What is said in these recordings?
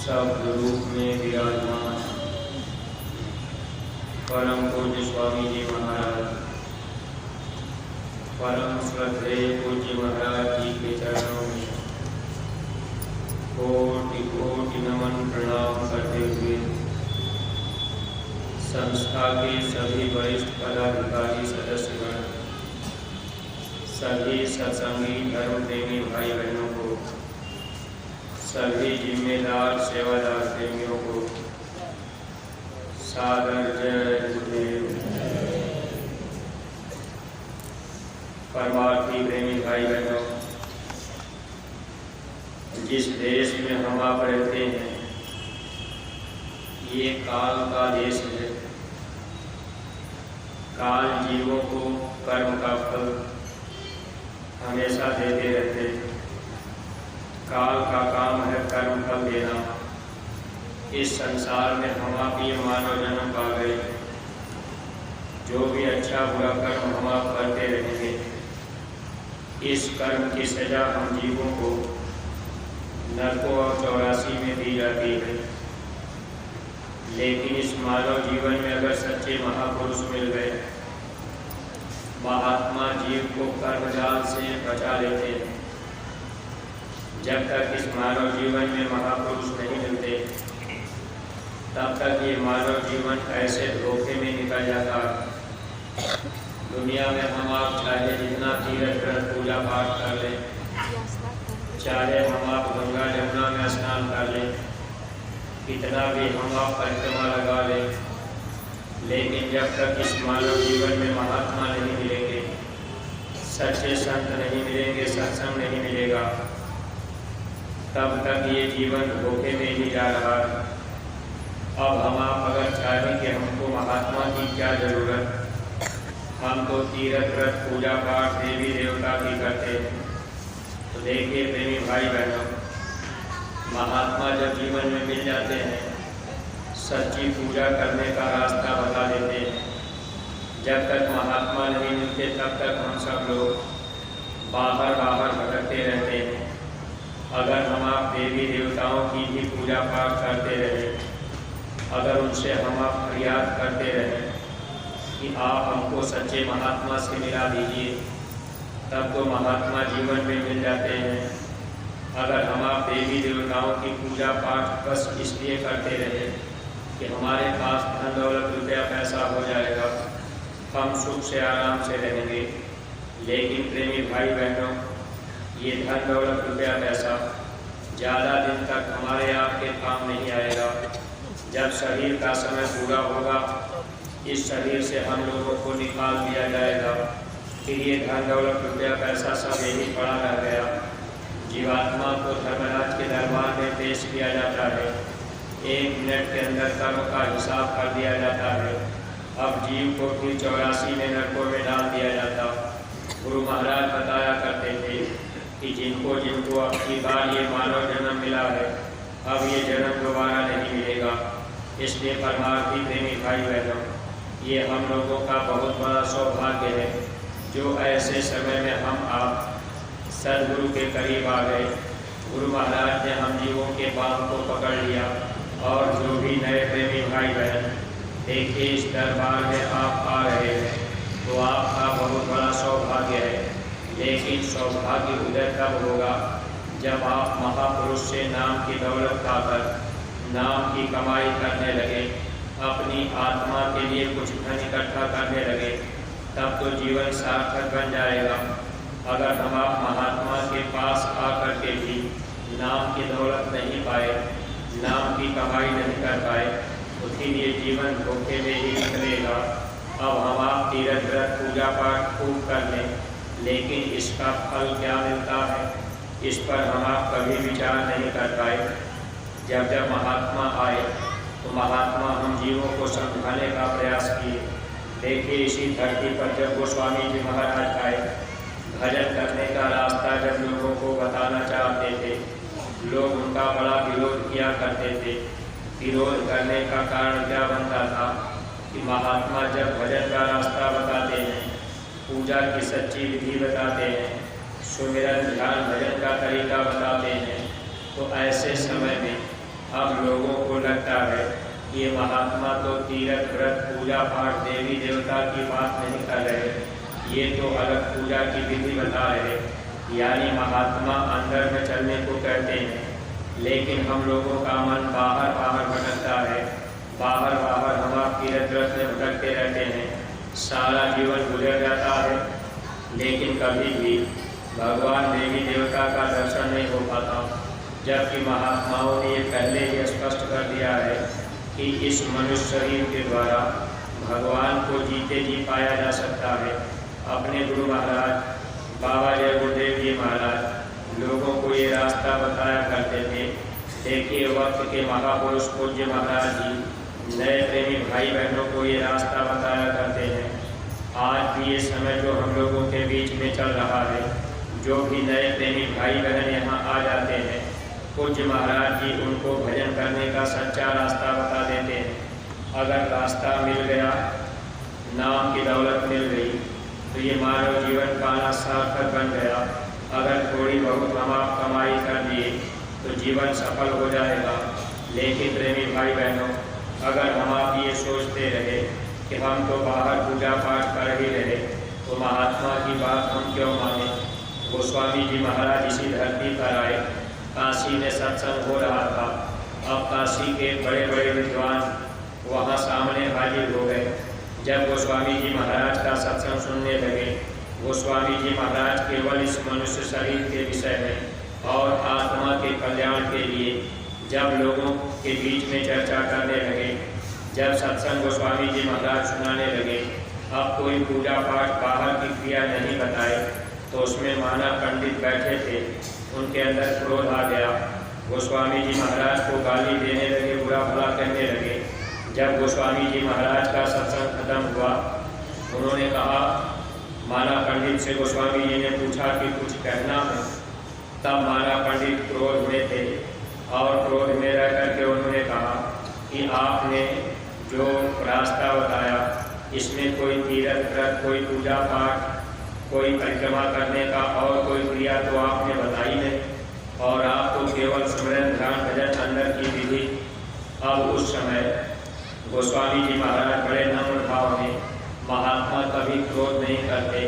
शब्द रूप में विराजमान परम पूज्य स्वामी जी महाराज, परम श्रद्धेय पूज्य महाराज जी के चरणों में कोटि कोटि नमन प्रणाम करते हुए संस्था के सभी वरिष्ठ पदाधिकारी सदस्यगण, सभी सत्संगी धर्म प्रेमी भाई बहनों को, सभी जिम्मेदार सेवादार प्रेमियों को सादर जय गुरुदेव। परमार्थी प्रेमी भाई बहनों, जिस देश में हम आप रहते हैं ये काल का देश है। काल जीवों को कर्म का फल हमेशा देते रहते हैं। काल का काम है कर्म फल देना। इस संसार में हम आप ये मानव जन्म पा गए, जो भी अच्छा बुरा कर्म हम आप करते रहेंगे, इस कर्म की सजा हम जीवों को नरकों और 84 में दी जाती है। लेकिन इस मानव जीवन में अगर सच्चे महापुरुष मिल गए, महात्मा जीव को कर्मजाल से बचा लेते हैं। जब तक इस मानव जीवन में महापुरुष नहीं मिलते, तब तक ये मानव जीवन ऐसे धोखे में निकल जाता है। दुनिया में हम आप चाहे जितना तीर्थ व्रत पूजा पाठ कर लें, चाहे हम आप गंगा जमुना में स्नान कर लें, कितना भी हम आप परिक्रमा लगा लें, लेकिन जब तक इस मानव जीवन में महात्मा नहीं मिलेंगे, सच्चे संत नहीं मिलेंगे, सत्संग नहीं मिलेगा, तब तक ये जीवन धोखे में ही जा रहा है। अब हम आप अगर चाहें कि हमको महात्मा की क्या ज़रूरत, हम तो तीर्थ व्रत पूजा पाठ देवी देवता की करते हैं। तो देखिए प्रेमी भाई बहनों, महात्मा जब जीवन में मिल जाते हैं, सच्ची पूजा करने का रास्ता बता देते हैं। जब तक महात्मा नहीं मिलते, तब तक हम सब लोग बाहर भटकते रहते हैं। अगर हम आप देवी देवताओं की भी पूजा पाठ करते रहे, अगर उनसे हम आप फरियाद करते रहें कि आप हमको सच्चे महात्मा से मिला दीजिए, तब तो महात्मा जीवन में मिल जाते हैं। अगर हम आप देवी देवताओं की पूजा पाठ बस इसलिए करते रहे कि हमारे पास धन दौलत रुपया पैसा हो जाएगा, हम सुख से आराम से रहेंगे, लेकिन प्रेमी भाई बहनों, ये धन दौलत रुपया पैसा ज़्यादा दिन तक हमारे आपके काम नहीं आएगा। जब शरीर का समय पूरा होगा, इस शरीर से हम लोगों को निकाल दिया जाएगा, फिर ये धन दौलत रुपया पैसा सब यही पड़ा रह गया। जीवात्मा को धर्मराज के दरबार में पेश किया जाता है, 1 मिनट के अंदर कर्म का हिसाब कर दिया जाता है। अब जीव को फिर 84 में नरकों में डाल दिया जाता। गुरु महाराज बताया करते थे कि जिनको जिनको अपनी बार ये मानव जन्म मिला है, अब ये जन्म दोबारा नहीं मिलेगा। इसलिए परमार्थी प्रेमी भाई बहनों, ये हम लोगों का बहुत बड़ा सौभाग्य है जो ऐसे समय में हम आप सदगुरु के करीब आ गए। गुरु महाराज ने हम जीवों के बात को पकड़ लिया। और जो भी नए प्रेमी भाई बहन देखिए इस दरबार में आप आ रहे हैं, तो आपका बहुत बड़ा सौभाग्य है। लेकिन सौभाग्य उधर कब होगा, जब आप महापुरुष से नाम की दौलत पाकर नाम की कमाई करने लगे, अपनी आत्मा के लिए कुछ धन इकट्ठा करने लगे, तब तो जीवन सार्थक बन जाएगा। अगर हम आप महात्मा के पास आकर के भी नाम की दौलत नहीं पाए, नाम की कमाई नहीं कर पाए, तो फिर ये जीवन धोखे में ही निकलेगा। अब हम आप तीर्थ व्रत पूजा पाठ खूब कर लें, लेकिन इसका फल क्या मिलता है, इस पर हम आप कभी विचार नहीं कर पाए। जब जब महात्मा आए, तो महात्मा हम जीवों को समझाने का प्रयास किए। देखिए इसी धरती पर जब गोस्वामी जी महाराज आए, भजन करने का रास्ता जब लोगों को बताना चाहते थे, लोग उनका बड़ा विरोध किया करते थे। विरोध करने का कारण क्या बनता था कि महात्मा जब भजन का रास्ता बताते हैं, पूजा की सच्ची विधि बताते हैं, सुमिरन ध्यान भजन का तरीका बताते हैं, तो ऐसे समय में अब लोगों को लगता है ये महात्मा तो तीर्थ व्रत पूजा पाठ देवी देवता की बात नहीं कर रहे, ये तो अलग पूजा की विधि बता रहे, यानी महात्मा अंदर में चलने को कहते हैं। लेकिन हम लोगों का मन बाहर बाहर भटकता है, बाहर बाहर हम आप तीर्थ व्रत में भटकते रहते हैं, सारा जीवन गुजर जाता है, लेकिन कभी भी भगवान देवी देवता का दर्शन नहीं हो पाता। जबकि महात्माओं ने ये पहले ही स्पष्ट कर दिया है कि इस मनुष्य शरीर के द्वारा भगवान को जीते जी पाया जा सकता है। अपने गुरु महाराज बाबा जय गुरुदेव जी महाराज लोगों को ये रास्ता बताया करते थे। देखिए वक्त के महापुरुष पूज्य महाराज जी नए प्रेमी भाई बहनों को ये रास्ता बताया करते हैं। आज भी ये समय जो हम लोगों के बीच में चल रहा है, जो भी नए प्रेमी भाई बहन यहाँ आ जाते हैं, पूज्य महाराज जी उनको भजन करने का सच्चा रास्ता बता देते हैं। अगर रास्ता मिल गया, नाम की दौलत मिल गई, तो ये मानव जीवन पाना सार्थक बन गया। अगर थोड़ी बहुत हम आप कमाई कर दिए तो जीवन सफल हो जाएगा। लेकिन प्रेमी भाई बहनों, अगर हम आप ये सोचते रहे कि हम तो बाहर पूजा पाठ कर ही रहे, तो महात्मा की बात हम क्यों माने। गोस्वामी जी महाराज इसी धरती पर आए, काशी में सत्संग हो रहा था। अब काशी के बड़े बड़े विद्वान वहाँ सामने हाजिर हो गए। जब गोस्वामी जी महाराज का सत्संग सुनने लगे, गोस्वामी जी महाराज केवल इस मनुष्य शरीर के विषय में और आत्मा के कल्याण के लिए जब लोगों के बीच में चर्चा करने लगे, जब सत्संग गोस्वामी जी महाराज सुनाने लगे, अब कोई पूजा पाठ बाहर की क्रिया नहीं बताए, तो उसमें माना पंडित बैठे थे, उनके अंदर क्रोध आ गया। गोस्वामी जी महाराज को गाली देने लगे, बुरा भला कहने लगे। जब गोस्वामी जी महाराज का सत्संग खत्म हुआ, उन्होंने कहा, माना पंडित से गोस्वामी जी ने पूछा कि कुछ कहना है। तब माना पंडित क्रोध में थे और क्रोध में रह करके उन्होंने कहा कि आपने जो रास्ता बताया, इसमें कोई तीर्थ व्रत, कोई पूजा पाठ, कोई परिक्रमा करने का और कोई क्रिया तो आपने बताई नहीं, और आप तो केवल सुमिरन ध्यान भजन अंदर की विधि। अब उस समय गोस्वामी जी महाराज बड़े नम्र भाव में, महात्मा कभी क्रोध नहीं करते,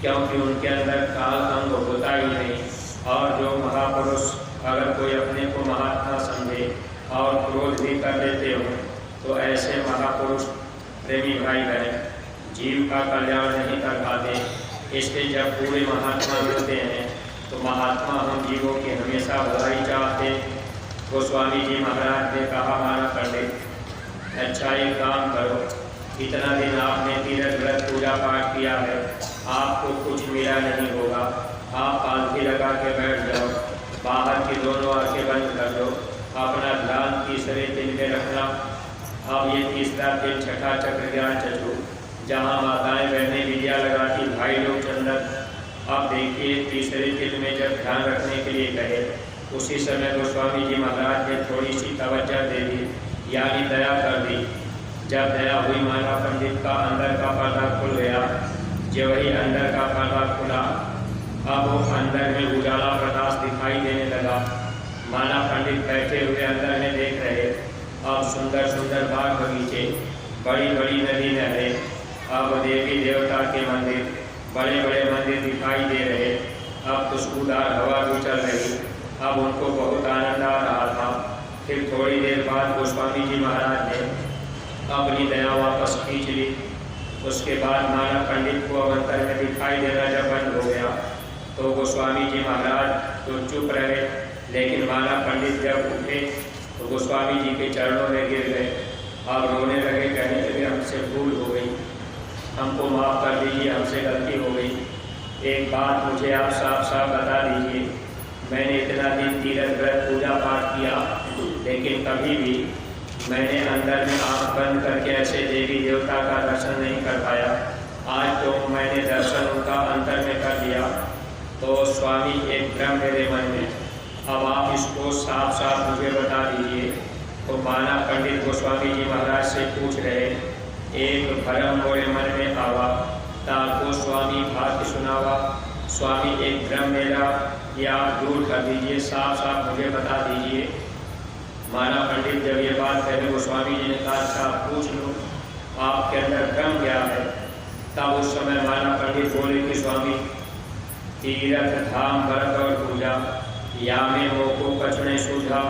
क्योंकि उनके अंदर काल अंग होता ही नहीं। और जो महापुरुष अगर कोई अपने को महात्मा समझे और क्रोध भी कर लेते हो, तो ऐसे महापुरुष प्रेमी भाई बहन जीव का कल्याण नहीं कर पाते। इसलिए जब पूरे महात्मा मिलते हैं, तो महात्मा हम जीवों की हमेशा भलाई चाहते। गोस्वामी जी महाराज ने कहा, माना पंडित, अच्छा एक काम करो, इतना दिन आपने तीर्थ व्रत पूजा पाठ किया है, आपको कुछ मिला नहीं होगा, आप पालथी लगा के बैठ जाओ, बाहर की दोनों आंखें बंद कर दो, अपना ध्यान तीसरे दिन में रखना। अब ये तीसरा दिन छठा चक्र ज्ञान चतु, जहाँ माताएं बहनें विद्या लगाती, भाई लोग चंदन। अब देखिए तीसरे दिन में जब ध्यान रखने के लिए कहे, उसी समय गोस्वामी जी महाराज ने थोड़ी सी तवज्जो दे दी, यानी दया कर दी। जब दया हुई, माना पंडित का अंदर का पर्दा खुल गया। जो वही अंदर का पर्दा खुला, अब वो अंदर में उजाला प्रकाश दिखाई देने लगा। माना पंडित बैठे हुए अंदर में देख रहे, अब सुंदर सुंदर बाग बगीचे, बड़ी बड़ी नदी नहरें, अब देवी देवता के मंदिर, बड़े बड़े मंदिर दिखाई दे रहे। अब खुशबूदार हवा भी चल रही। अब उनको बहुत आनंद आ रहा था। फिर थोड़ी देर बाद गोस्वामी जी महाराज ने अपनी दया वापस खींच ली। उसके बाद माना पंडित को अवंतर में दिखाई देना जब बंद हो गया, तो गोस्वामी जी महाराज तो चुप रहे, लेकिन माना पंडित जब उठे तो गोस्वामी जी के चरणों में गिर गए। अब रोने लगे, कहने लगे, हमसे भूल हो गई, हमको माफ़ कर दीजिए, हमसे गलती हो गई। एक बात मुझे आप साफ साफ बता दीजिए, मैंने इतना दिन तीर्थ व्रत पूजा पाठ किया, लेकिन कभी भी मैंने अंदर में आँख बंद करके ऐसे देवी देवता का दर्शन नहीं कर पाया। आज तो मैंने दर्शन उनका अंतर में कर दिया। तो स्वामी एक भ्रम मेरे मन में, अब आप इसको साफ साफ मुझे बता दीजिए। तो माना पंडित गोस्वामी जी महाराज से पूछ रहे, एक भ्रम मोरे मन में आवा, ताको स्वामी भाग्य सुनावा। स्वामी एक भ्रम मेरा या दूर कर दीजिए, साफ साफ मुझे बता दीजिए। माना पंडित जब ये बात कहे गोस्वामी जी ने कहा अच्छा पूछ लो आपके अंदर भ्रम क्या है। तब उस समय माना पंडित बोले कि स्वामी तीर्थ धाम व्रत और पूजा या में मोह को कछु नहीं सूझा।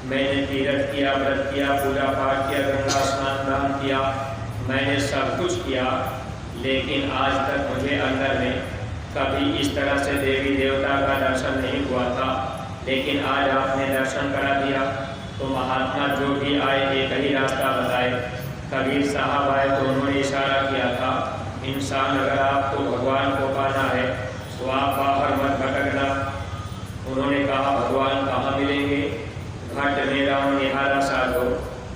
मैंने तीर्थ किया, व्रत किया, पूजा पाठ किया, गंगा स्नान दान किया, मैंने सब कुछ किया, लेकिन आज तक मुझे अंदर में कभी इस तरह से देवी देवता का दर्शन नहीं हुआ था। लेकिन आज आपने दर्शन करा दिया। तो महात्मा जो भी आए एक ही रास्ता बताए। कबीर साहब आए तो उन्होंने इशारा किया था इंसान अगर आपको भगवान को पाना है तो आप बाहर मत भटकना। उन्होंने कहा भगवान कहाँ मिलेंगे? घट में राम निहारा साधो,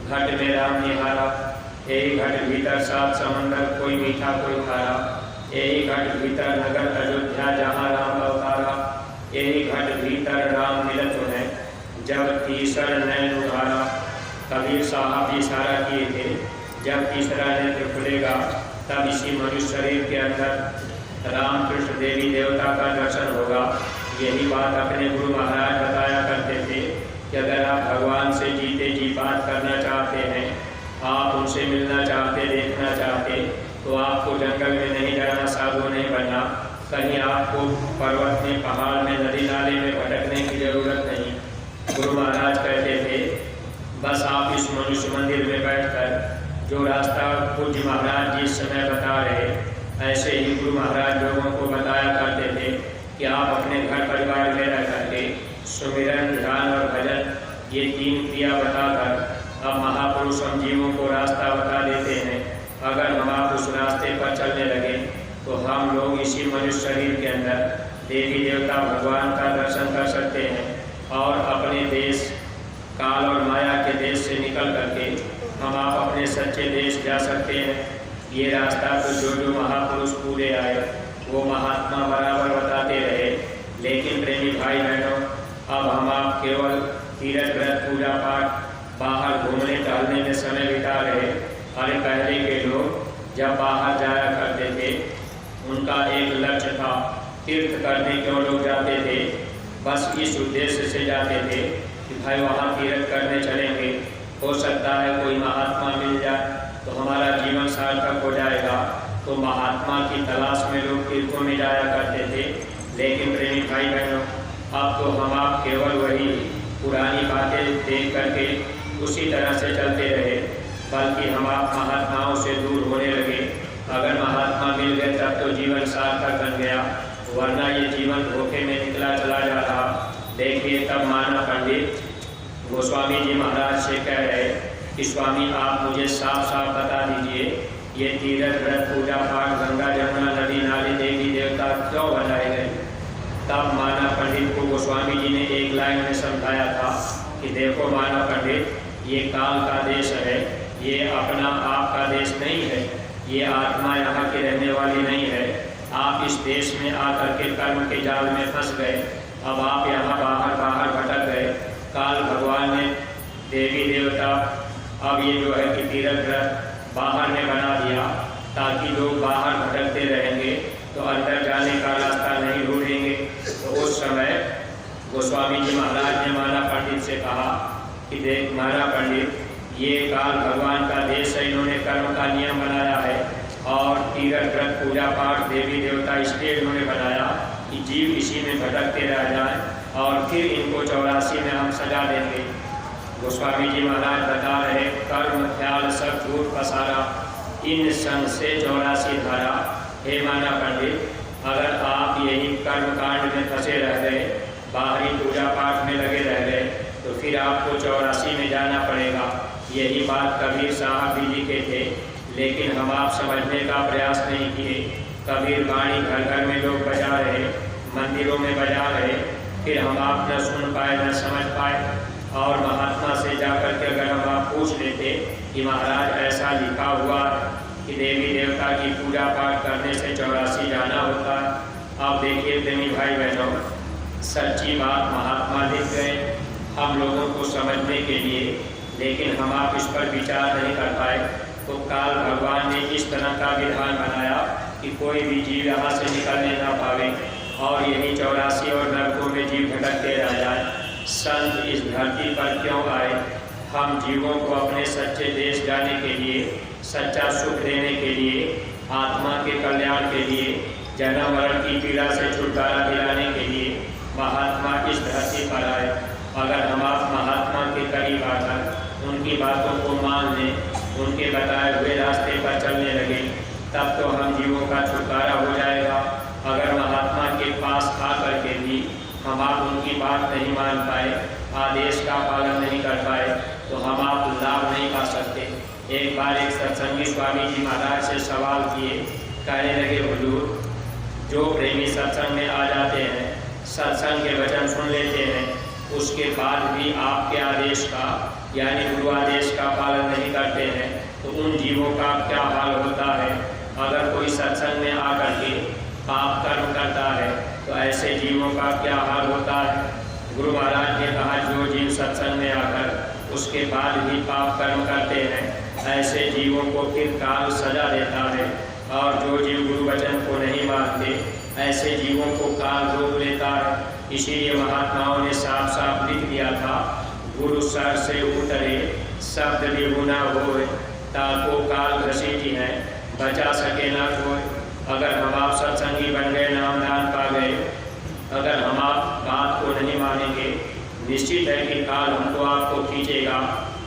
घट में राम निहारा। यही घट भीतर सात समंदर, कोई मीठा कोई खारा। यही घट भीतर नगर अयोध्या जहाँ राम अवतारा। यही घट भीतर राम मिलत है जब तीसर नैन उधारा। कबीर साहब भी इशारा किए थे जब तीसरा नेत्र खुलेगा तब इसी मनुष्य शरीर के अंदर रामकृष्ण देवी देवता का दर्शन होगा। यही बात अपने गुरु महाराज बताया करते थे कि अगर आप भगवान से जीते जी बात करना चाहते हैं, आप उनसे मिलना चाहते, देखना चाहते, तो आपको जंगल में नहीं जाना, साधु नहीं बनना, कहीं आपको पर्वत में, पहाड़ में, नदी नाले में भटकने की जरूरत नहीं। गुरु महाराज कहते थे बस आप इस मनुष्य मंदिर में बैठकर जो रास्ता पूज्य महाराज जी इस समय बता रहे, ऐसे ही गुरु महाराज लोगों को बताया करते थे कि आप अपने घर परिवार में रह करके सुमिरन, ध्यान और भजन ये तीन क्रिया बताकर अब महापुरुष हम जीवों को रास्ता बता देते हैं। अगर हम आप उस रास्ते पर चलने लगे तो हम लोग इसी मनुष्य शरीर के अंदर देवी देवता भगवान का दर्शन कर सकते हैं और अपने देश काल और माया के देश से निकल करके हम आप अपने सच्चे देश जा सकते हैं। ये रास्ता तो जो महापुरुष पूरे आए वो महात्मा बराबर बताते रहे। लेकिन प्रेमी भाई बहनों, अब हम आप केवल तीर्थ व्रत पूजा पाठ बाहर घूमने टहलने में समय बिता रहे। अरे पहले के लोग जब बाहर जाया करते थे उनका एक लक्ष्य था, तीर्थ करने क्यों लोग जाते थे? बस इस उद्देश्य से जाते थे कि भाई वहाँ तीर्थ करने चलेंगे, हो सकता है कोई महात्मा मिल जाए तो हमारा जीवन सार्थक हो जाएगा। तो महात्मा की तलाश में लोग तीर्थों में जाया करते थे। लेकिन प्रेमी भाई बहनों, अब तो हम आप केवल वही पुरानी बातें देख करके उसी तरह से चलते रहे, बल्कि हम आप महात्माओं से दूर होने लगे। अगर महात्मा मिल गए तब तो जीवन सार्थक बन गया, वरना ये जीवन धोखे में निकला चला जा रहा। देखिए तब माना पंडित गोस्वामी जी महाराज से कह रहे कि स्वामी आप मुझे साफ साफ बता दीजिए ये तीर्थ व्रत पूजा पाठ गंगा जमुना नदी नाले देवी देवता क्यों बनाए गए? तब माना पंडित को गोस्वामी जी ने एक लाइन में समझाया था कि देखो माना पंडित, ये काल का देश है, ये अपना आपका देश नहीं है, ये आत्मा यहाँ की रहने वाली नहीं है। आप इस देश में आकर के कर्म के जाल में फंस गए। अब आप यहाँ बाहर बाहर भटक गए। काल भगवान ने देवी देवता अब ये जो है कि तीर्थ व्रत बाहर में बना दिया ताकि लोग बाहर भटकते रहेंगे तो अंदर जाने का रास्ता नहीं ढूंढेंगे। तो उस समय गोस्वामी जी महाराज ने माना पंडित से कहा कि देख माना पंडित, ये काल भगवान का देश है, इन्होंने कर्म का नियम बनाया है और तीर्थ व्रत पूजा पाठ देवी देवता इसलिए इन्होंने बनाया कि जीव इसी में भटकते रह जाए और फिर इनको 84 में हम सजा देंगे। गोस्वामी जी महाराज बता रहे कर्म ख्याल सब झूठ पसारा, इन संग से 84 धारा। हे माना पंडित, अगर आप यही कर्म कांड में फंसे रह गए, बाहरी पूजा पाठ में लगे रह गए, तो फिर आपको 84 में जाना पड़ेगा। यही बात कबीर साहब भी लिखे थे, लेकिन हम आप समझने का प्रयास नहीं किए। कबीर वाणी घर घर में लोग बजा रहे, मंदिरों में बजा रहे, फिर हम आप न सुन पाए न समझ पाए। और महात्मा से जाकर के अगर हम आप पूछ लेते कि महाराज ऐसा लिखा हुआ कि देवी देवता की पूजा पाठ करने से 84 जाना होता। अब देखिए प्रेमी भाई बहनों, सच्ची बात महात्मा लिख गए हम लोगों को समझने के लिए, लेकिन हम आप इस पर विचार नहीं कर पाए। तो काल भगवान ने इस तरह का विधान बनाया कि कोई भी जीव यहाँ से निकलने ना पावे और यही 84 और नरकों में जीव भटकते रह जाए। संत इस धरती पर क्यों आए? हम जीवों को अपने सच्चे देश जाने के लिए, सच्चा सुख देने के लिए, आत्मा के कल्याण के लिए, जन्म मरण की पीड़ा से छुटकारा दिलाने के लिए महात्मा इस धरती पर आए। अगर हम आप महात्मा के करीब आकर उनकी बातों को मान लें, उनके बताए हुए रास्ते पर चलने लगे, तब तो हम जीवों का छुटकारा हो जाएगा। अगर महात्मा के पास आकर के भी हम आप उनकी बात नहीं मान पाए, आदेश का पालन नहीं कर पाए, तो हम आप लाभ नहीं पा सकते। एक बार एक सत्संगी स्वामी जी महाराज से सवाल किए, कहने लगे, हुजूर, जो प्रेमी सत्संग में आ जाते हैं, सत्संग के वचन सुन लेते हैं, उसके बाद भी आपके आदेश का यानी गुरु आदेश का पालन नहीं करते हैं, तो उन जीवों का क्या हाल होता है? अगर कोई सत्संग में आकर के पाप कर्म करता है तो ऐसे जीवों का क्या हाल होता है? गुरु महाराज ने कहा, जो जीव सत्संग में आकर उसके बाद भी पाप कर्म करते हैं, ऐसे जीवों को फिर काल सजा देता है, और जो जीव गुरु वचन को नहीं मानते, ऐसे जीवों को काल रोक लेता है। इसीलिए महात्माओं ने साफ साफ लिख दिया था, गुरु सर से उतरे शब्द विगुना होए, ताको काल घसीटी है, बचा सके ना कोई। अगर हम आप सत्संगी बन गए, नाम दान पा गए, अगर हम आप बात को नहीं मानेंगे, निश्चित है कि काल हमको आपको खींचेगा,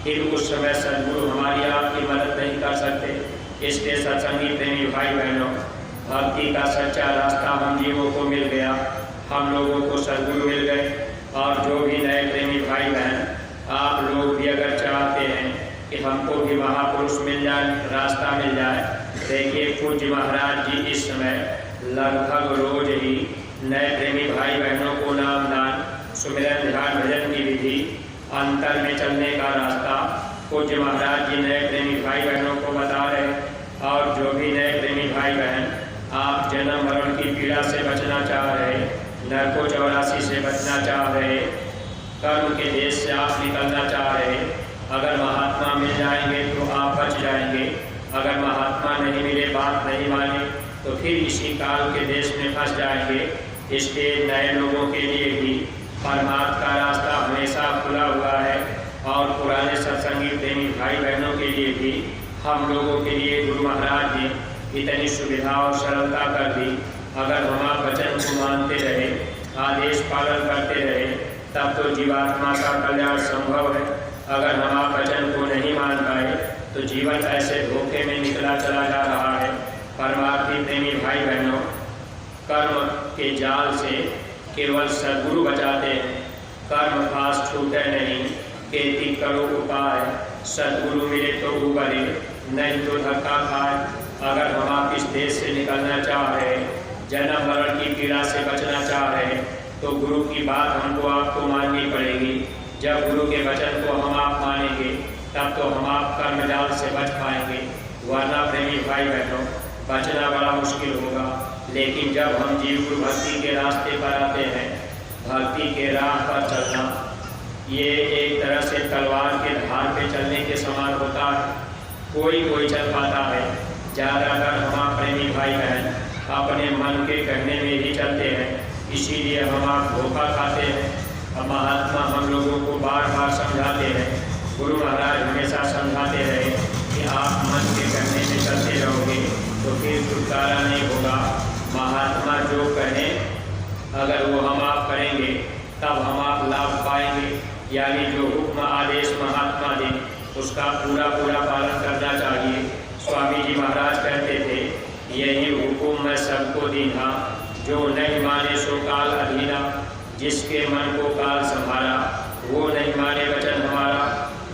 फिर उस समय सद्गुरु हमारी आपकी मदद नहीं कर सकते। इसलिए सत्संगी प्रेमी भाई बहनों, भक्ति का सच्चा रास्ता हम जीवों को मिल गया, हम लोगों को सद्गुरु मिल गए। और जो भी नए प्रेमी भाई बहन, आप लोग भी अगर चाहते हैं कि हमको भी महापुरुष मिल जाए, रास्ता मिल जाए, देखिए पूज्य महाराज जी इस समय लगभग रोज ही नए प्रेमी भाई बहनों को नाम दान, सुमिरन, ध्यान, भजन की विधि, अंतर में चलने का रास्ता पूज्य महाराज जी नए प्रेमी भाई बहनों को बता रहे। और जो भी नए प्रेमी भाई बहन आप जन्म मरण की पीड़ा से बचना चाह रहे, नरको 84 से बचना चाह रहे, कर्म के देश से आप निकलना चाह रहे, अगर महात्मा मिल जाएंगे तो आप बच जाएंगे। अगर महात्मा नहीं मिले, बात नहीं माने, तो फिर इसी काल के देश में फंस जाएंगे। इसलिए नए लोगों के लिए भी परमार्थ का रास्ता हमेशा खुला हुआ है, और पुराने सत्संगी प्रेमी भाई बहनों के लिए भी हम लोगों के लिए गुरु महाराज ने इतनी सुविधा और सरलता कर दी। अगर हम आप वचन को मानते रहे, आदेश पालन करते रहे, तब तो जीवात्मा का कल्याण संभव है। अगर हम आप वचन को नहीं मान पाए तो जीवन ऐसे धोखे में निकला चला जा रहा है। परमार्थी प्रेमी भाई बहनों, कर्म के जाल से केवल सद्गुरु बचाते हैं। कर्म पास छूटे नहीं, खेती करो उपाय, सद्गुरु मिले तो उबरे, नहीं तो धक्का खाए। अगर हम आप इस देश से निकलना चाह रहे, जन्म मरण की पीड़ा से बचना चाह रहे, तो गुरु की बात हमको आपको माननी पड़ेगी। जब गुरु के वचन को हम आप मानेंगे, तब तो हम आप कर्म जाल से बच पाएंगे, वरना प्रेमी भाई बहनों बचना बड़ा मुश्किल होगा। लेकिन जब हम जीव गुरु भक्ति के रास्ते पर आते हैं, भक्ति के राह पर चलना ये एक तरह से तलवार के धार पे चलने के समान होता है। कोई चल पाता है, ज़्यादातर हम प्रेमी भाई बहन अपने मन के कहने में ही चलते हैं। इसीलिए हम आप धोखा खाते हैं। अब महात्मा हम लोगों को बार बार समझाते हैं, गुरु महाराज हमेशा समझाते रहे कि आप मन के कहने में चलते रहोगे तो फिर छुटकारा नहीं होगा। महात्मा जो कहें अगर वो हम आप करेंगे तब हम आप लाभ पाएंगे। यानी जो हुक्म आदेश महात्मा दें उसका पूरा पालन करना चाहिए। स्वामी जी महाराज कहते थे, यही हुक्म मैं सबको दीना, जो नहीं माने सो काल अधीना। जिसके मन को काल संभाला वो नहीं माने वचन हमारा,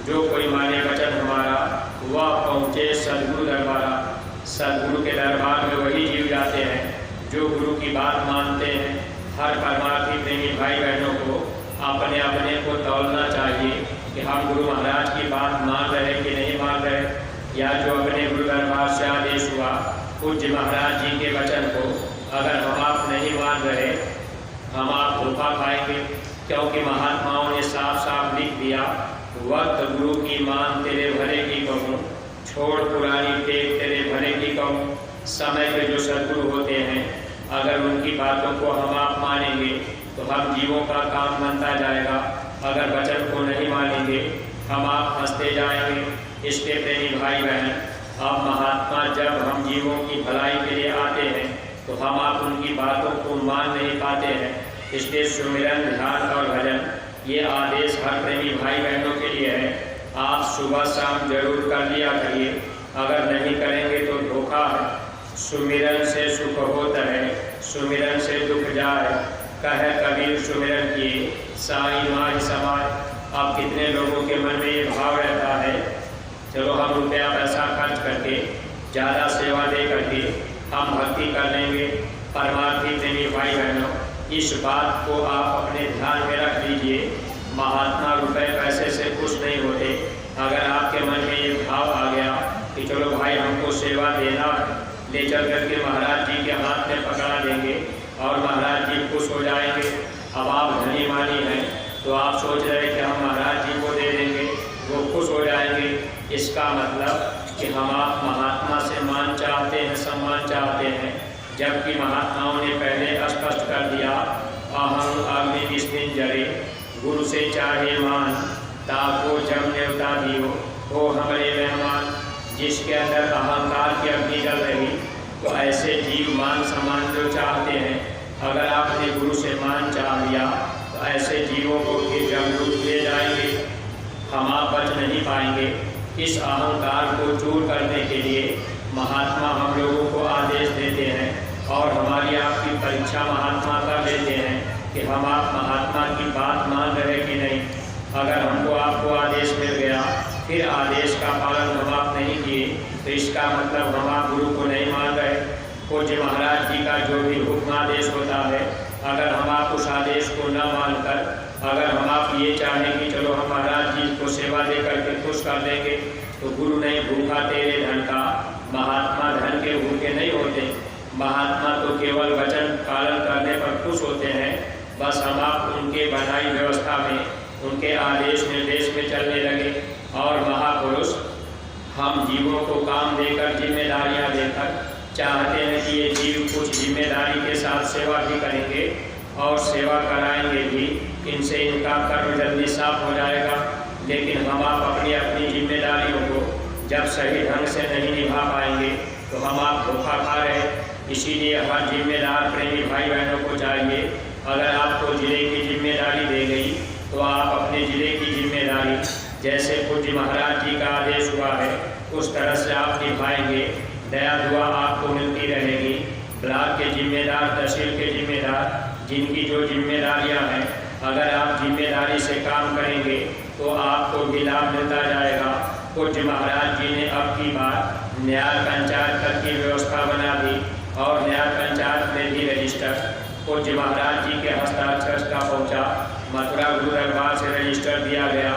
जो कोई माने वचन हमारा वह पहुँचे सद्गुरु दरबारा। सद्गुरु के दरबार में वही जीव जाते हैं जो गुरु की बात मानते हैं। हर परमार्थी प्रेमी भाई बहनों को अपने अपने को तौलना चाहिए कि हम गुरु महाराज की बात मान रहे कि नहीं मान रहे, या जो अपने गुरु दरबार से आदेश हुआ पूज्य महाराज जी के वचन को अगर हम आप नहीं मान रहे, हम आप धोखा खाएंगे। क्योंकि महात्माओं ने साफ साफ लिख दिया, वक्त गुरु की मान तेरे भले की कहूँ, छोड़ पुरानी टेक तेरे भले की कहूँ। समय पे जो सद्गुरु होते हैं अगर उनकी बातों को हम आप मानेंगे तो हम जीवों का काम बनता जाएगा। अगर वचन को नहीं मानेंगे हम आप हंसते जाएंगे। इसके प्रेमी भाई बहन, अब महात्मा जब हम जीवों की भलाई के लिए आते हैं तो हम आप उनकी बातों को मान नहीं पाते हैं। इसलिए सुमिरन, ध्यान और भजन, ये आदेश हर प्रेमी भाई बहनों के लिए है। आप सुबह शाम जरूर कर लिया करिए, अगर नहीं करेंगे तो धोखा है। सुमिरन से सुख होता है, सुमिरन से दुख जाए, कहे कबीर सुमिरन किए साईं माई समाए। अब कितने लोगों के मन में ये भाव रहता है, चलो हम रुपया पैसा खर्च करके, ज़्यादा सेवा दे करके हम भक्ति कर लेंगे। परमार्थी प्रेमी भाई बहनों, इस बात को आप अपने ध्यान में रख लीजिए। महात्मा रुपए पैसे से खुश नहीं होते। अगर आपके मन में ये भाव आ गया कि चलो भाई हमको सेवा देना, ले चल करके महाराज जी के हाथ में पकड़ा देंगे और महाराज जी खुश हो जाएंगे। अब आप धनी मानी हैं तो आप सोच रहे हैं कि हम महाराज जी को दे देंगे, वो खुश हो जाएंगे। इसका मतलब कि हम आप महात्मा से मान चाहते हैं, सम्मान चाहते हैं, जबकि महात्माओं ने पहले स्पष्ट कर दिया, अहं अग्नि विस्मिन जरे, गुरु से चाहे मान, ताको जम न्योता दियो, हो हमारे मेहमान। जिसके अंदर अहंकार की अग्नि जल रही, तो ऐसे जीव मान सम्मान जो चाहते हैं, अगर आपने गुरु से मान चाह लिया तो ऐसे जीवों को फिर जमरूप ले जाएंगे, हम आप बच नहीं पाएंगे। इस अहंकार को दूर करने के लिए महात्मा हम लोगों को आदेश देते हैं और हमारी आपकी परीक्षा महात्मा कर लेते हैं कि हम आप महात्मा की बात मान रहे कि नहीं। अगर हमको आपको आदेश मिल गया, फिर आदेश का पालन हम आप नहीं किए, तो इसका मतलब हम आप गुरु को नहीं मान रहे। पूज्य महाराज जी का जो भी हुक्मादेश होता है, अगर हम आप उस आदेश को न मानकर, अगर हम आप ये चाहें कि चलो हम महाराज जी को सेवा दे करके खुश कर देंगे, तो गुरु नहीं भूखा तेरे धन का, महात्मा धन के भूखे नहीं होते। महात्मा तो केवल वचन पालन करने पर खुश होते हैं। बस हम आप उनके बनाई व्यवस्था में, उनके आदेश निर्देश में चलने लगे। और महापुरुष हम जीवों को काम देकर, जिम्मेदारियां देकर चाहते हैं कि ये जीव कुछ जिम्मेदारी के साथ सेवा भी करेंगे और सेवा कराएंगे भी, इनसे इनका कर्म जल्दी साफ हो जाएगा। लेकिन हम आप अपनी अपनी जिम्मेदारियों को जब सही ढंग से नहीं निभा पाएंगे तो हम आप धोखा खा रहे। इसीलिए हर जिम्मेदार प्रेमी भाई बहनों को चाहिए, अगर आपको जिले की जिम्मेदारी दी गई तो आप अपने जिले की जिम्मेदारी जैसे पूज्य महाराज जी का आदेश हुआ है उस तरह से आप निभाएंगे। दया दुआ आपको मिलती रहेगी। ब्लॉक के जिम्मेदार, तहसील के जिम्मेदार, जिनकी जो जिम्मेदारियां हैं, अगर आप जिम्मेदारी से काम करेंगे तो आपको भी लाभ मिलता जाएगा। पूज्य महाराज जी ने अब की बार न्याय पंचायत तक की व्यवस्था बना दी और न्याय पंचायत में भी रजिस्टर पूज्य महाराज जी के हस्ताक्षर का पहुँचा। मथुरा गुरु दरबार से रजिस्टर दिया गया।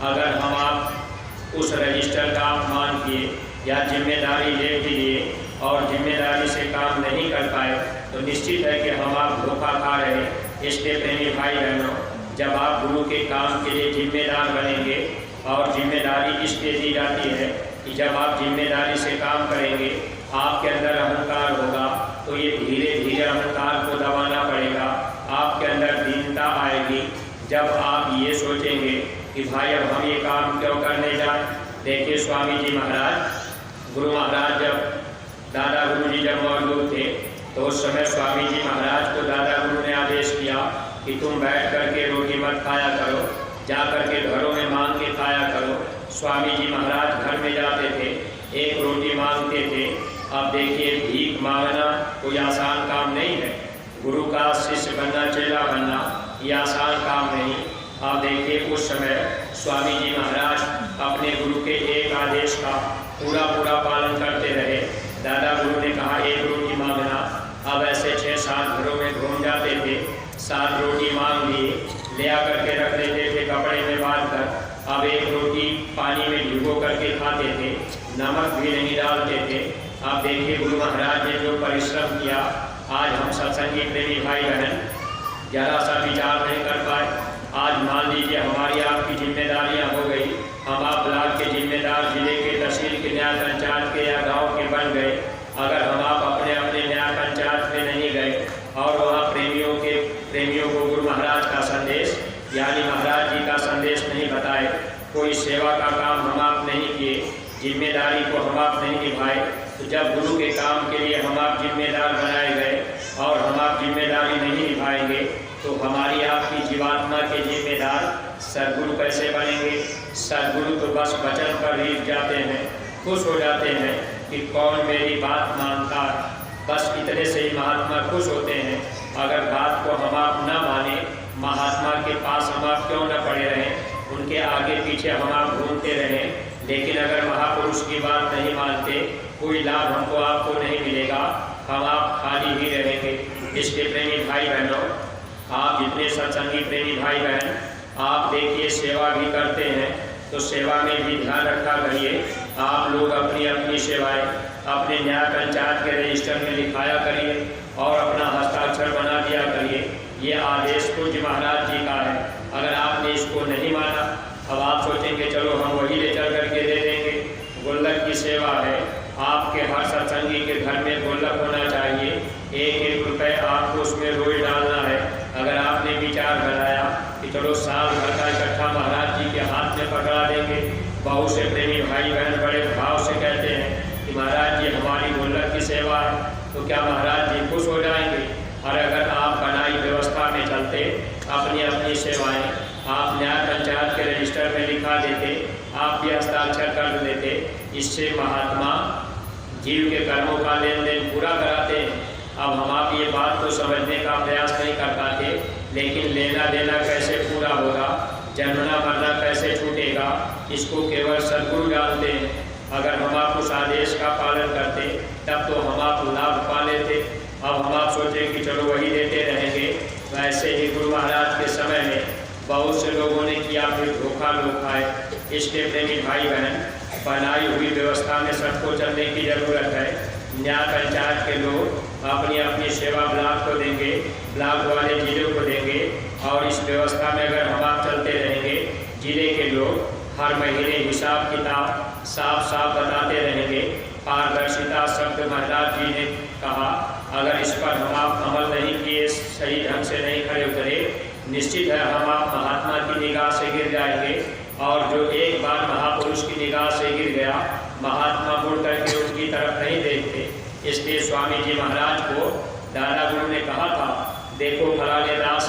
अगर हम आप उस रजिस्टर का अपमान किए या जिम्मेदारी ले भी लिए और जिम्मेदारी से काम नहीं कर पाए तो निश्चित है कि हम आप धोखा खा रहे। इसलिए प्रेमी भाई बहनों, जब आप गुरु के काम के लिए जिम्मेदार बनेंगे, और जिम्मेदारी इसलिए दी जाती है कि जब आप जिम्मेदारी से काम करेंगे, आपके अंदर अहंकार होगा तो ये धीरे धीरे अहंकार को दबाना पड़ेगा, आपके अंदर दीनता आएगी। जब आप ये सोचेंगे कि भाई अब हम ये काम क्यों करने जाएं। देखिए स्वामी जी महाराज, गुरु महाराज जब दादा गुरु जी जब मौजूद थे तो उस समय स्वामी जी महाराज को दादा गुरु ने आदेश किया कि तुम बैठ करके रोटी मत खाया करो, जा करके घरों में मांग के खाया करो। स्वामी जी महाराज घर में जाते थे, एक रोटी मांगते थे। अब देखिए, भीख मांगना कोई आसान काम नहीं है। गुरु का शिष्य बनना, चेला बनना, ये आसान काम नहीं। आप देखिए, उस समय स्वामी जी महाराज अपने गुरु के एक आदेश का पूरा पालन करते रहे। दादा गुरु ने कहा एक रोटी मांगना, अब ऐसे 6-7 घरों में घूम जाते थे, 7 रोटी मांग लिए, ले आकर के रख देते थे कपड़े में बांध कर। अब एक रोटी पानी में भिगो करके खाते थे, नमक भी नहीं डालते थे। आप देखिए गुरु महाराज ने जो परिश्रम किया, आज हम सत्संगी प्रेमी भाई बहन जरा सा विचार नहीं कर पाए। आज मान लीजिए हमारी आपकी जिम्मेदारियां हो गई, हम आप ब्लॉक के जिम्मेदार, जिले के, तहसील के, न्याय पंचायत के या गांव के बन गए। अगर हम आप अपने अपने न्याय पंचायत में नहीं गए और वहाँ प्रेमियों को गुरु महाराज का संदेश यानी महाराज जी का संदेश नहीं बताए, कोई सेवा का काम हम आप नहीं किए, जिम्मेदारी को हम आप नहीं निभाए, तो जब गुरु के काम के लिए हम आप जिम्मेदार बनाए गए और हम आप जिम्मेदारी नहीं निभाएंगे तो हमारी आपकी जीवात्मा के जिम्मेदार सद्गुरु कैसे बनेंगे। सद्गुरु तो बस वचन पर ही जाते हैं, खुश हो जाते हैं कि कौन मेरी बात मानता, बस इतने से ही महात्मा खुश होते हैं। अगर बात को हम आप न माने, महात्मा के पास हम आप क्यों न पड़े रहें, उनके आगे पीछे हम आप घूमते रहें, लेकिन अगर महापुरुष की बात नहीं मानते कोई लाभ हमको आपको नहीं मिलेगा, हम आप खाली ही रहेंगे। इसके प्रेमी भाई बहनों, आप जितने सत्संगी प्रेमी भाई बहन आप देखिए सेवा भी करते हैं तो सेवा में भी ध्यान रखा करिए। आप लोग अपनी अपनी सेवाएं अपने न्याय पंचायत के रजिस्टर में लिखाया करिए और अपना हस्ताक्षर बना दिया करिए। ये आदेश पूज्य महाराज जी का है। अगर आपने इसको नहीं माना, अब आप सोचेंगे चलो हम वही ले चल करके दे देंगे। गुल्लक की सेवा है, आपके हर सत्संगी के घर में गुल्लक होना चाहिए। एक एक रुपये आपको उसमें रोज डालना है। अगर आपने विचार बनाया कि चलो साल भर का इकट्ठा महाराज जी के हाथ में पकड़ा देंगे, बहुत से प्रेमी भाई बहन बड़े भाव से कहते हैं कि महाराज जी हमारी गुल्लक की सेवा है, तो क्या महाराज जी खुश हो जाएंगे। और अगर आप बनाई व्यवस्था में चलते, अपनी अपनी सेवाएं आप न्याय पंचायत के रजिस्टर में लिखा देते, आप भी हस्ताक्षर कर देते, इससे महात्मा जीव के कर्मों का लेन देन पूरा कराते हैं। अब हम आप ये बात को समझने का प्रयास नहीं कर पाते, लेकिन लेना देना कैसे पूरा होगा, जन्मना मरना कैसे छूटेगा, इसको केवल सद्गुरु जानते हैं। अगर हम आप उस आदेश का पालन करते तब तो हम आप लाभ पा लेते। अब हम आप सोचें कि चलो वही देते रहेंगे। वैसे ही गुरु महाराज के समय में बहुत से लोगों ने किया, फिर धोखा लोग खाए। इसके प्रेमी भाई बहन, बनाई हुई व्यवस्था में सबको चलने की ज़रूरत है। न्याय पंचायत के लोग अपनी अपनी सेवा ब्लॉक को देंगे, ब्लॉक वाले जिले को देंगे, और इस व्यवस्था में अगर हम आप चलते रहेंगे, जिले के लोग हर महीने हिसाब किताब साफ साफ बताते रहेंगे। पारदर्शिता शब्द महाराज जी ने कहा, अगर इस पर हम आप अमल नहीं किए, सही ढंग से नहीं खड़े उतरे, निश्चित है हम आप महात्मा की निगाह से गिर जाएंगे। और जो एक बार महापुरुष की निगाह से गिर गया, महात्मा मुड़ करके उनकी तरफ नहीं देखते। इसलिए स्वामी जी महाराज को दादा गुरु ने कहा था, देखो फलाने दास,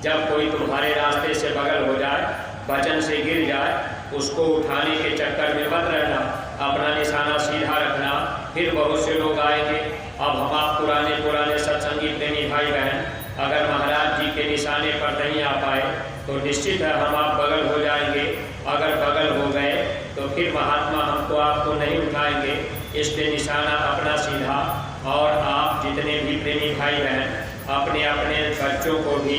जब कोई तुम्हारे रास्ते से बगल हो जाए, वचन से गिर जाए, उसको उठाने के चक्कर में मत रहना, अपना निशाना सीधा रखना, फिर बहुत से लोग आएंगे। अब हम आप पुराने सत्संगी प्रेमी भाई बहन अगर महाराज जी के निशाने पर नहीं आ पाए तो निश्चित है हम आप बगल हो जाएंगे। अगर बगल हो गए तो फिर महात्मा हमको आपको नहीं उठाएंगे। इसलिए निशाना अपना सीधा, और आप जितने भी प्रेमी भाई बहन अपने अपने बच्चों को भी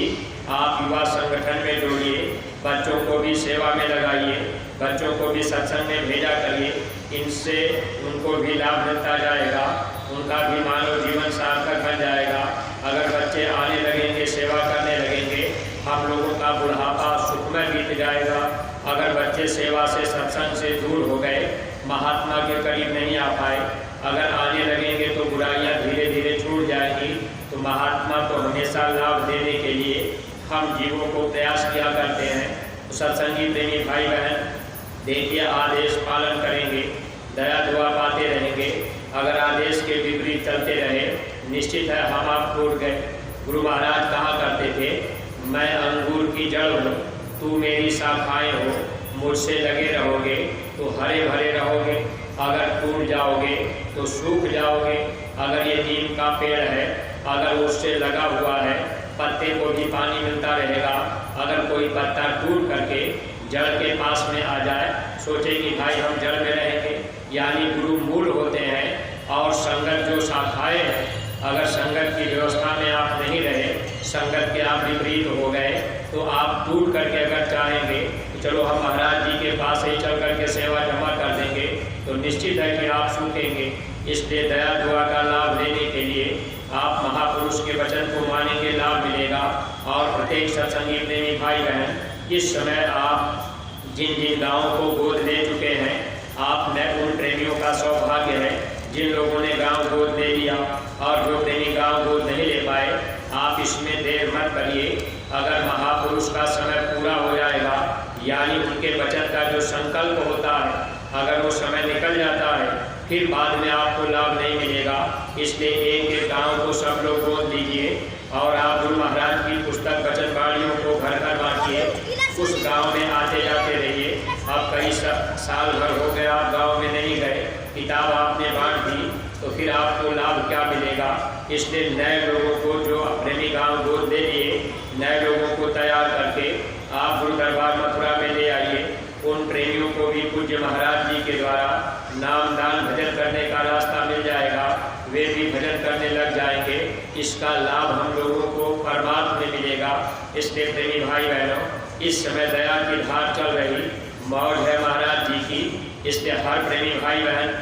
आप युवा संगठन में जोड़िए, बच्चों को भी सेवा में लगाइए, बच्चों को भी सत्संग में भेजा करिए। इनसे उनको भी लाभ मिलता जाएगा, उनका भी मानव जीवन सार्थक बन जाएगा। अगर बच्चे आने लगेंगे, सेवा करने लगेंगे, हम लोगों का बुढ़ापा सुखमय बीत जाएगा। अगर बच्चे सेवा से सत्संग से दूर हो गए, महात्मा के करीब नहीं आ पाए, अगर आने लगेंगे तो बुराइयां धीरे धीरे छूट जाएंगी। तो महात्मा तो हमेशा लाभ देने के लिए हम जीवों को प्रयास किया करते हैं। तो सत्संगी प्रेमी भाई बहन देखिए, आदेश पालन करेंगे, दया दुआ पाते रहेंगे। अगर आदेश के विपरीत चलते रहे, निश्चित है हम आप टूट गए। गुरु महाराज कहा करते थे, मैं अंगूर की जड़ हूँ, तू मेरी शाखाएँ हो, मुझसे लगे रहोगे तो हरे भरे रहोगे, अगर टूट जाओगे तो सूख जाओगे। अगर ये नीम का पेड़ है, अगर उससे लगा हुआ है, पत्ते को भी पानी मिलता रहेगा। अगर कोई पत्ता टूट करके जड़ के पास में आ जाए, सोचे कि भाई हम जड़ में रहेंगे, यानी गुरु मूल होते हैं और संगत जो शाखाएँ हैं। अगर संगत की व्यवस्था में आप नहीं रहे, संगत के आप विपरीत हो गए, तो आप टूट करके अगर चाहेंगे तो चलो हम महाराज जी के पास ही चल करके सेवा जमा कर देंगे, तो निश्चित है कि आप सूखेंगे। इसलिए दया दुआ का लाभ लेने के लिए आप महापुरुष के वचन को मानेंगे, लाभ मिलेगा। और प्रत्येक सत्संगी प्रेमी भाई बहन, इस समय आप जिन जिन गाँवों को गोद ले चुके हैं, आप में उन प्रेमियों का सौभाग्य है जिन लोगों ने गांव गोद ले लिया, और जो प्रेमी गांव गोद नहीं ले पाए, आप इसमें देर मत करिए। अगर महापुरुष का समय पूरा हो जाएगा यानी उनके वचन का जो संकल्प होता है, अगर वो समय निकल जाता है फिर बाद में आपको लाभ नहीं मिलेगा। इसलिए एक एक गाँव को सब लोग गोद लीजिए और आप गुरु महाराज की पुस्तक वचन वाणियों को घर घर बांटिए, उस गांव में आते जाते रहिए। अब कई साल भर हो गए आप गांव में नहीं गए, किताब आपने बांट दी, तो फिर आपको लाभ क्या मिलेगा। इसलिए नए लोगों को जो प्रेमी गांव गोद दे दिए, नए लोगों को तैयार करके आप गुरु दरबार मथुरा में ले आइए। उन प्रेमियों को भी पूज्य महाराज जी के द्वारा नाम दान भजन करने का रास्ता मिल जाएगा, वे भी भजन करने लग जाएंगे। इसका लाभ हम लोगों को परमात्मा में मिलेगा। इसलिए प्रेमी भाई बहनों, इस समय दया की धार चल रही, मौज है महाराज जी की। इसलिए हर प्रेमी भाई बहन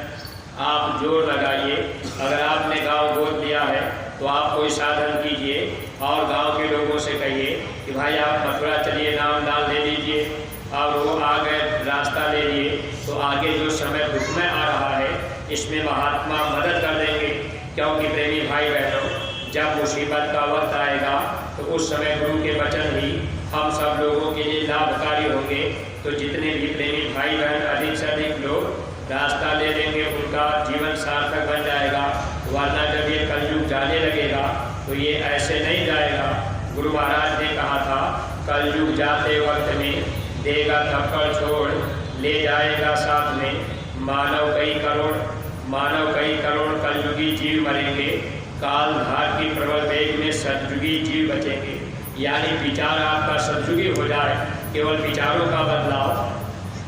आप जोर लगाइए। अगर आपने गांव गोद लिया है तो आप कोई साधन कीजिए और गांव के लोगों से कहिए कि भाई आप मथुरा चलिए, नाम दान ले लीजिए। और वो आ गए, रास्ता ले लिए, तो आगे जो समय दुखमय आ रहा है इसमें महात्मा मदद कर देंगे। क्योंकि प्रेमी भाई बहनों, जब मुसीबत का वक्त आएगा तो उस समय गुरु के वचन ही हम सब लोगों के लिए लाभकारी होंगे। तो जितने भी प्रेमी भाई बहन अधिक से अधिक लोग रास्ता ले लेंगे, उनका जीवन सार्थक बन जाएगा। वरना जब ये कलयुग जाने लगेगा तो ये ऐसे नहीं जाएगा। गुरु महाराज ने कहा था, कलयुग जाते वक्त में देगा थप्पड़ छोड़, ले जाएगा साथ में मानव कई करोड़ कलयुगी जीव मरेंगे, काल धार की प्रबल वेग में सतयुगी जीव बचेंगे। यानी विचार आपका सतयुगी हो जाए, केवल विचारों का बदलाव,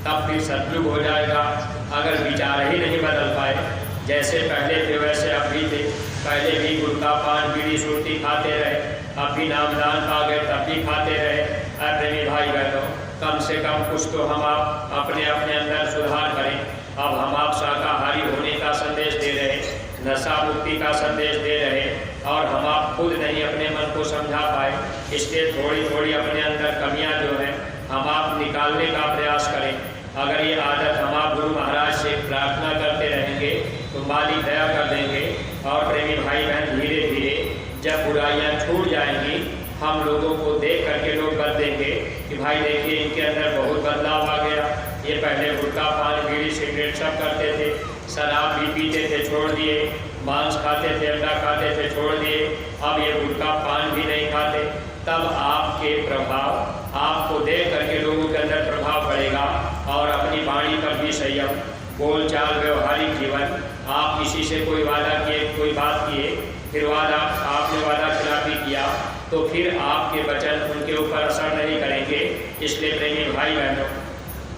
तब फिर सतयुग हो जाएगा। अगर विचार ही नहीं बदल पाए, जैसे पहले थे वैसे अब भी थे, पहले भी गुटखा पान बीड़ी सुरती खाते रहे, अब भी नामदान आ गए तब भी खाते रहे। प्रेमी भाई बहनों, कम से कम कुछ तो हम आप अपने अपने अंदर सुधार करें। अब हम आप शाकाहारी होने का संदेश दे रहे, नशा मुक्ति का संदेश दे रहे, और हम आप खुद नहीं अपने मन को समझा पाए। इसलिए थोड़ी थोड़ी अपने अंदर कमियां जो हैं हम आप निकालने का प्रयास करें। अगर ये आदत हम आप गुरु महाराज से प्रार्थना करते रहेंगे तो मालिक दया कर देंगे। और प्रेमी भाई बहन, धीरे धीरे जब बुराइयाँ छूट जाएंगी, हम लोगों को देख करके लोग बदलेंगे कि भाई देखिए इनके अंदर बहुत बदलाव आ गया। ये पहले गुटखा पान बीड़ी सिगरेट सब करते थे, शराब भी पीते थे छोड़ दिए, मांस खाते थे, अंडा खाते थे छोड़ दिए, अब ये गुटखा पान भी नहीं खाते। तब आपके प्रभाव, आपको देख करके लोगों के अंदर प्रभाव पड़ेगा। और अपनी वाणी पर भी संयम, बोल चाल व्यवहारिक जीवन। आप किसी से कोई वादा किए, कोई बात किए, फिर आपने वादा खिलाफी किया, तो फिर आपके वचन उनके ऊपर असर नहीं करेंगे। इसलिए प्रेमी भाई बहनों,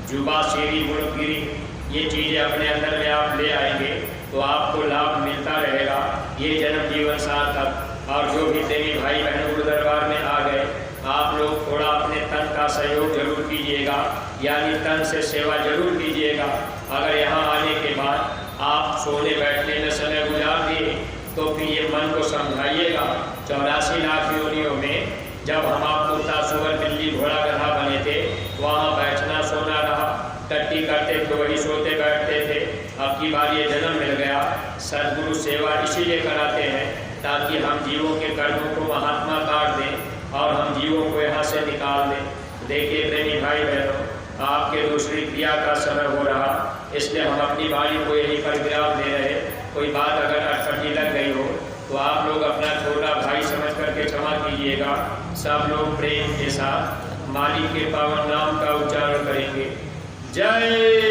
जुबा सीरी मुड़गिरी ये चीज़ें अपने अंदर में आप ले आएंगे तो आपको लाभ मिलता रहेगा, ये जन्म जीवन सार्थक। और जो भी प्रेमी भाई बहन गुरु दरबार में आ गए, आप लोग थोड़ा अपने तन का सहयोग जरूर कीजिएगा, यानी तन से सेवा जरूर कीजिएगा। अगर यहाँ आने के बाद आप सोने बैठने में समय गुजार दिए तो फिर ये मन को समझाइएगा, 84 लाख योनियों में जब हम आप कुत्ता सुअर बिल्ली घोड़ा गधा बने थे, वहाँ बैठना सोना रहा, टट्टी करते तो वही सोते बैठते थे। अब की बार ये जन्म मिल गया। सद्गुरु सेवा इसीलिए कराते हैं ताकि हम जीवों के कर्मों को महात्मा काट दें और हम जीवों को यहाँ से निकाल दें। देखिए प्रेमी भाई बहनों, आपके दूसरी क्रिया का समय हो रहा, इसलिए हम अपनी वाणी को यहीं पर विराम दे रहे। कोई बात अगर अटपटी लग गई हो तो आप लोग अपना छोटा भाई समझ करके क्षमा कीजिएगा। सब लोग प्रेम के साथ मालिक के पावन नाम का उच्चारण करेंगे। जय